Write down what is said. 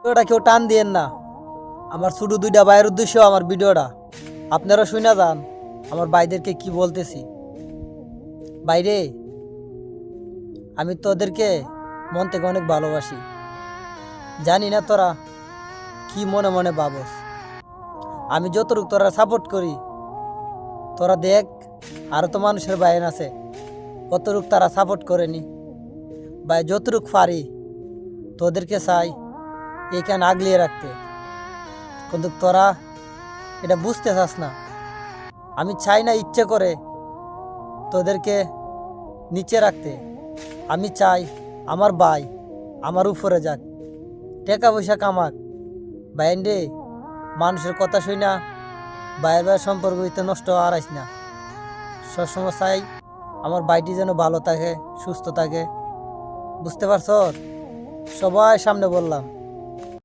ভিডিওটা কেউ টান দিয়েন না। আমার ছোট দুইটা ভাইয়ের উদ্দেশ্য আমার ভিডিওটা, আপনারা শুনে যান আমার ভাইদেরকে কি বলতেছি। বাইরে, আমি তোদেরকে মন থেকে অনেক ভালোবাসি। জানি না তোরা কি মনে মনে ভাবস। আমি যতটুকু তোরা সাপোর্ট করি, তোরা দেখ আরও তো মানুষের বাইন আছে, কতটুক তারা সাপোর্ট করেনি। ভাই যতটুক পারি তোদেরকে চাই এখানে আগলিয়ে রাখতে, কিন্তু তোরা এটা বুঝতে চাস না। আমি চাই না ইচ্ছে করে তোদেরকে নিচে রাখতে। আমি চাই আমার ভাই আমার উপরে যাক, টাকা পয়সা কামাক। বাইন রে, মানুষের কথা শুই না ভাইয়ের ভাইয়ের সম্পর্ক হইতে নষ্ট হারাইস না। সবসময় চাই আমার ভাইটি যেন ভালো থাকে, সুস্থ থাকে। বুঝতে পারছ? সবাই সামনে বললাম।